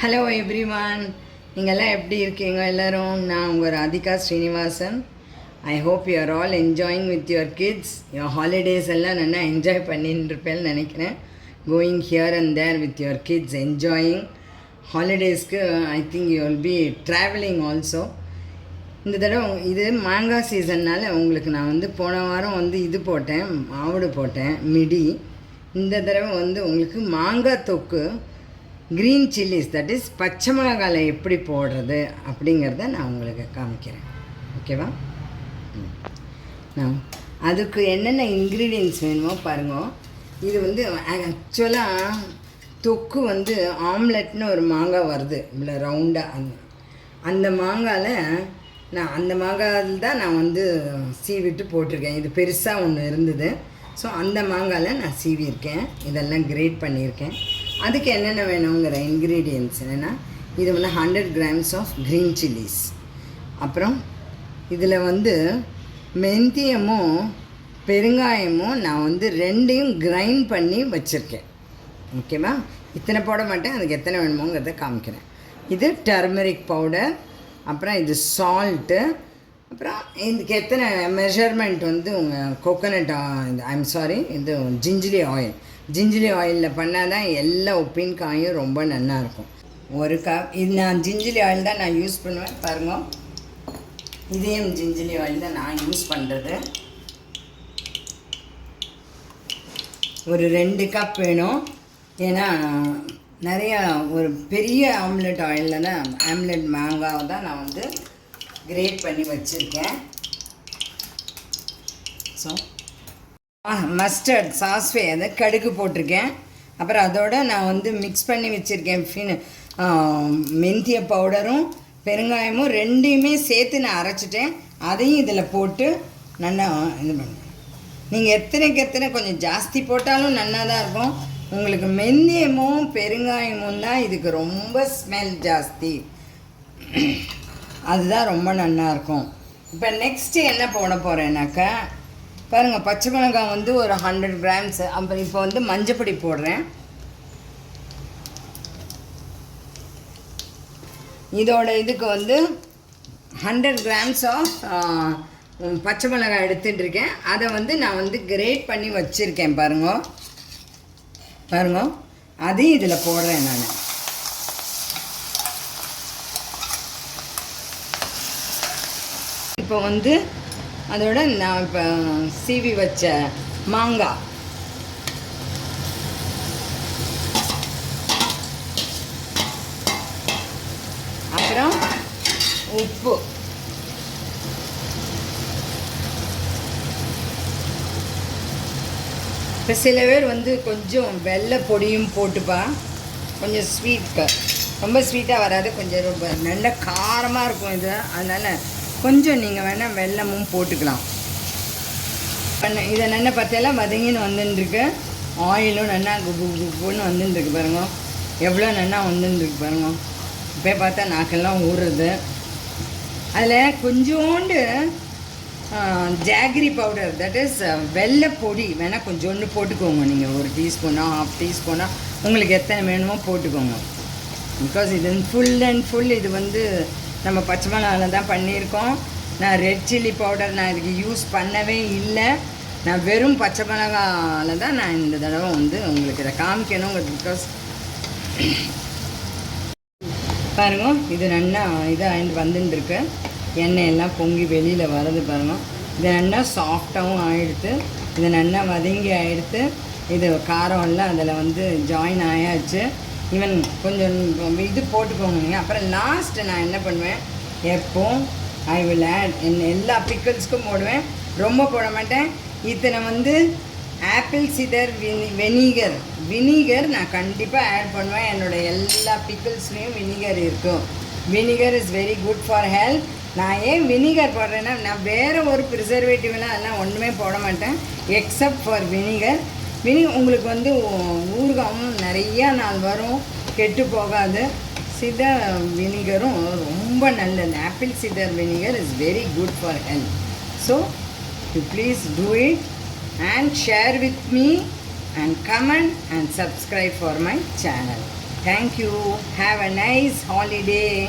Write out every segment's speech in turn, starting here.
Hello everyone, நீங்கள்லாம் எப்படி இருக்கீங்க எல்லோரும்? நான் உங்கள் Radhika Srinivasan. I hope you are all enjoying with your kids. Your holidays எல்லாம் நல்லா என்ஜாய் பண்ணின்னு இருப்பேன்னு நினைக்கிறேன். Going here and there with your kids, enjoying ஹாலிடேஸ்க்கு. I think you will be travelling also. இந்த தடவை இது மாங்காய் சீசன்னால் உங்களுக்கு நான் போன வாரம் இது போட்டேன், மாவுடு போட்டேன், மிடி. இந்த தடவை உங்களுக்கு மாங்காய் தொக்கு, க்ரீன் சில்லிஸ், தட் இஸ் பச்சை மிளகாயில் எப்படி போடுறது அப்படிங்கிறத நான் உங்களுக்கு காமிக்கிறேன். ஓகேவா? நான் அதுக்கு என்னென்ன இன்க்ரீடியன்ட்ஸ் வேணுமோ பாருங்க. இது ஆக்சுவலாக தொக்கு ஆம்லெட்னு ஒரு மாங்காய் வருது இவ்வளோ ரவுண்டாக. அந்த மாங்காயில் அந்த மாங்காயில் தான் நான் சீவிட்டு போட்டிருக்கேன். இது பெருசாக ஒன்று இருந்தது. ஸோ அந்த மாங்காயில் நான் சீவியிருக்கேன், இதெல்லாம் கிரேட் பண்ணியிருக்கேன். அதுக்கு என்னென்ன வேணுங்கிற இன்க்ரீடியன்ட்ஸ் என்னென்னா, இது 100 grams ஆஃப் க்ரீன் சில்லிஸ். அப்புறம் இதில் மெந்தியமும் பெருங்காயமும் நான் ரெண்டையும் கிரைண்ட் பண்ணி வச்சுருக்கேன். ஓகேவா? இத்தனை போட மாட்டேன், அதுக்கு எத்தனை வேணுமோங்கிறத காமிக்கிறேன். இது டர்மரிக் பவுடர், அப்புறம் இது சால்ட்டு, அப்புறம் இதுக்கு எத்தனை மெஷர்மெண்ட் உங்கள் கோகோனட், இது ஜிஞ்சிலி ஆயில். ஜிஞ்சிலி ஆயிலில் பண்ணால் தான் எல்லா உப்பின்காயும் ரொம்ப நல்லாயிருக்கும். ஒரு கப் இது நான் ஜிஞ்சிலி ஆயில் தான் நான் யூஸ் பண்ணுவேன். பாருங்க, இதையும் ஜிஞ்சிலி ஆயில் தான் நான் யூஸ் பண்ணுறது. ஒரு 2 கப் வேணும். ஏன்னா நிறையா ஒரு பெரிய ஆம்லெட் ஆயிலில் தான், ஆம்லெட் மாங்காவை தான் நான் கிரேட் பண்ணி வச்சுருக்கேன். ஸோ மஸ்டர்ட் சாஸ்வே, அதை கடுகு போட்டிருக்கேன். அப்புறம் அதோடு நான் மிக்ஸ் பண்ணி வச்சுருக்கேன். மெந்திய பவுடரும் பெருங்காயமும் ரெண்டையுமே சேர்த்து நான் அரைச்சிட்டேன். அதையும் இதில் போட்டு நல்லா இது பண்ணுவேன். நீங்கள் எத்தனைக்கு எத்தனை கொஞ்சம் ஜாஸ்தி போட்டாலும் நல்லா தான் இருக்கும். உங்களுக்கு மெந்தியமும் பெருங்காயமும் தான் இதுக்கு ரொம்ப ஸ்மெல் ஜாஸ்தி, அதுதான் ரொம்ப நல்லாயிருக்கும். இப்போ நெக்ஸ்ட்டு என்ன போட போகிறேன்னாக்கா, பாருங்கள், பச்சை மிளகாய் ஒரு 100 grams. அப்புறம் இப்போ மஞ்சப்பொடி போடுறேன். இதோட இதுக்கு 100 grams ஆஃப் பச்சை மிளகாய் எடுத்துகிட்ருக்கேன். அதை நான் கிரேட் பண்ணி வச்சுருக்கேன். பாருங்க, அதையும் இதில் போடுறேன் நான். இப்போ அதோட நான் இப்போ சீவி வச்ச மாங்காய், அப்புறம் உப்பு, இப்போ சில பேர் கொஞ்சம் வெள்ளை பொடியும் போட்டுப்பா. கொஞ்சம் ஸ்வீட், ரொம்ப ஸ்வீட்டாக வராது, கொஞ்சம் ரொம்ப நல்ல காரமாக இருக்கும் இது. அதனால் கொஞ்சம் நீங்கள் வேணால் வெல்லமும் போட்டுக்கலாம். இதை நல்லா பற்றியெல்லாம் வதங்கின்னு வந்துட்டுருக்கு. ஆயிலும் நல்லா குப்புன்னு வந்துட்டுருக்கு. பாருங்க, எவ்வளோ நல்லா வந்துட்டுருக்கு பாருங்க. இப்போ பார்த்தா நாக்கெல்லாம் ஊறுறது. அதில் கொஞ்சோண்டு ஜாகரி பவுடர், தட் இஸ் வெள்ளை பொடி வேணால் கொஞ்சோண்டு போட்டுக்கோங்க. நீங்கள் 1 டீஸ்பூனோ 1/2 டீஸ்பூனோ உங்களுக்கு எத்தனை வேணுமோ போட்டுக்கோங்க. பிகாஸ் இது ஃபுல் அண்ட் ஃபுல் இது நம்ம பச்சை மிளகாவில் தான் பண்ணியிருக்கோம். நான் ரெட் சில்லி பவுடர் நான் இதுக்கு யூஸ் பண்ணவே இல்லை. நான் வெறும் பச்சை மிளகாவில் தான் நான் இந்த தடவை உங்களுக்கு இதை காமிக்கணுங்கிறது. பிகாஸ் பாருங்க, இது நல்லா இதாக வந்துட்டுருக்கு. எண்ணெய் எல்லாம் பொங்கி வெளியில் வர்றது பாருங்க. இது நல்லா சாஃப்டாகவும் ஆகிடுத்து. இது நல்லா வதங்கி ஆகிடுத்து. இது காரம் எல்லாம் அதில் ஜாயின் ஆயாச்சு. ஈவன் கொஞ்சம் இது போட்டுக்கோங்க நீங்கள். அப்புறம் லாஸ்ட்டு நான் என்ன பண்ணுவேன், எப்போ ஐ வில் ஆட் எல்லா பிக்கிள்ஸ்க்கும் போடுவேன். ரொம்ப போட மாட்டேன். இத்தனை ஆப்பிள் சிடர் வினிகர் நான் கண்டிப்பாக ஆட் பண்ணுவேன். என்னோடய எல்லா பிக்கிள்ஸ்லேயும் வினிகர் இருக்கும். Vinegar is very good for health. நான் ஏன் வினிகர் போடுறேன்னா, நான் வேறு ஒரு ப்ரிசர்வேட்டிவ்லாம் அதெல்லாம் ஒன்றுமே போட மாட்டேன் எக்ஸப்ட் ஃபார் வினிகர். உங்களுக்கு ஊறுகாயும் நிறையா நாள் வரும், கெட்டு போகாது. சிடர் வினிகரும் ரொம்ப நல்லது. Apple cider vinegar is very good for health. So you please do it and share with me and comment and subscribe for my channel. Thank you. Have a nice holiday.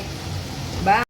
Bye.